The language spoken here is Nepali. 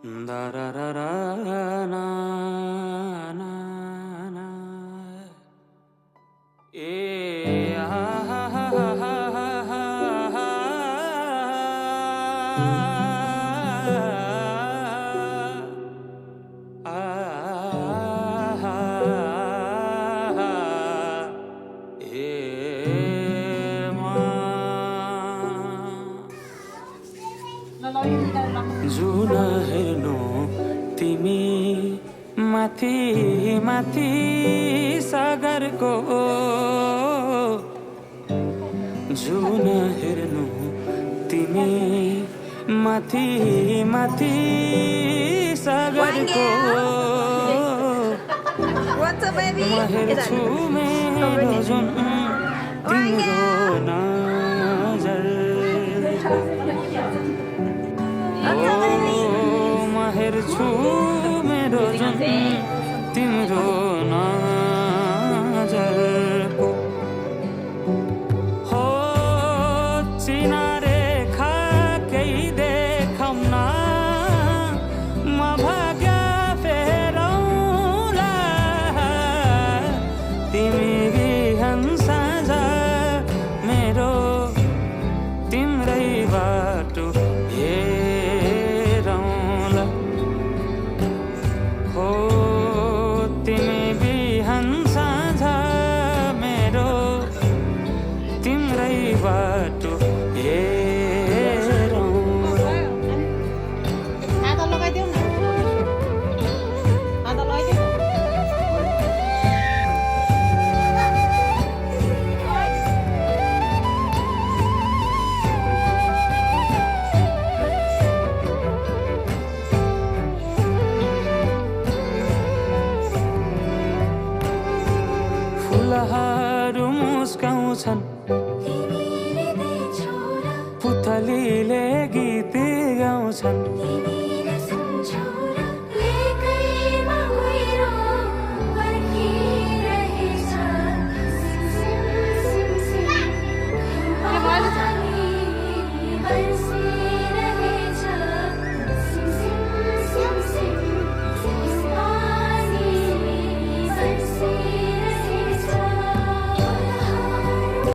Da-da-da-da-na, na, na. जुन हेर्नु तिमी माथि माथि सागरको जुन हेर्नु तिमी माथि माथि सागरको म हेर्छु मेरो जुन तिम्रो नजर म हेर्छु मेरो जुन तिम्रो नजरको हो चिना रेखा केही देखाउन म भाग्य फेरौँला तिमी बिहान साँझ मेरो तिम्रै बाटो बाटो हेरौँ आधा लगाइदेऊ न आधा लगाइदेऊ फुलहरू मुस्काउँछन् पुतलीले गीत गाउँछन्